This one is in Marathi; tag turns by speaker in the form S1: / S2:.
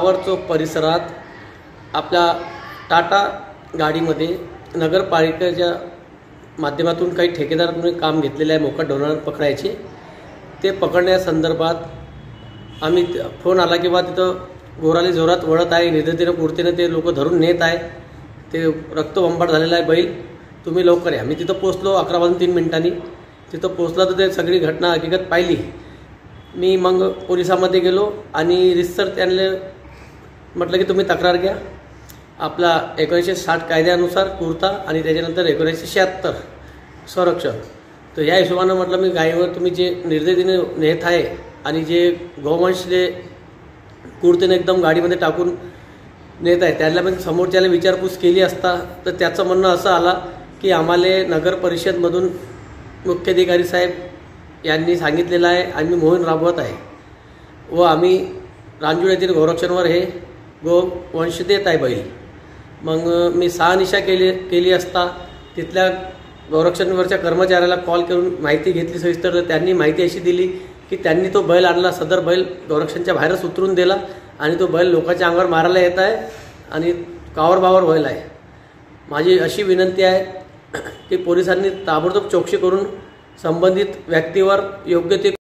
S1: टावर चौक परिसरात आपल्या टाटा गाडीमध्ये नगरपालिकेच्या माध्यमातून काही ठेकेदारांनी काम घेतलेले आहे मोकाट ढोरांना पकडायचे। ते पकडण्यासंदर्भात आम्ही फोन आला की बा तिथं गोराली जोरात वळत आहे, निर्दयीने कुर्तीने ते लोक धरून नेत आहे, ते रक्तबंबाळ झालेला आहे बैल, तुम्ही लवकर या। मी तिथं पोचलो 11:03 तिथं पोचला तर ते सगळी घटना हकीकत पाहिली। मी मग पोलिसांमध्ये गेलो आणि रिसर त्यांना म्हटलं की तुम्ही तक्रार घ्या आपला 1960 कायद्यानुसार कुर्ता आणि त्याच्यानंतर 1976 संरक्षण। तर या हिशोबानं म्हटलं मी गायीवर तुम्ही जे निर्दयीने नेत आहे आणि जे गोवंशले कुर्तीने एकदम गाडीमध्ये टाकून नेत आहे त्याला मी समोरच्याला विचारपूस केली असता तर त्याचं म्हणणं असं आला की आम्हाला नगर परिषदमधून मुख्याधिकारी साहेब यांनी सांगितलेलं आहे आणि मी मोहीम राबवत आहे व आम्ही रांजूळ येथील गोरक्षणवर हे गोवंश देत आहे बैल। मग मी शहानिशा केली असता तिथल्या गोरक्षणवरच्या कर्मचाऱ्याला कॉल करून माहिती घेतली सविस्तर। तर त्यांनी माहिती अशी दिली की त्यांनी तो बैल आणला, सदर बैल गोरक्षणच्या बाहेरच उतरून दिला आणि तो बैल लोकांच्या अंगावर मारायला येत आहे आणि कावरबावर व्हायला आहे। माझी अशी विनंती आहे की पोलिसांनी ताबडतोब चौकशी करून संबंधित व्यक्तीवर योग्य ते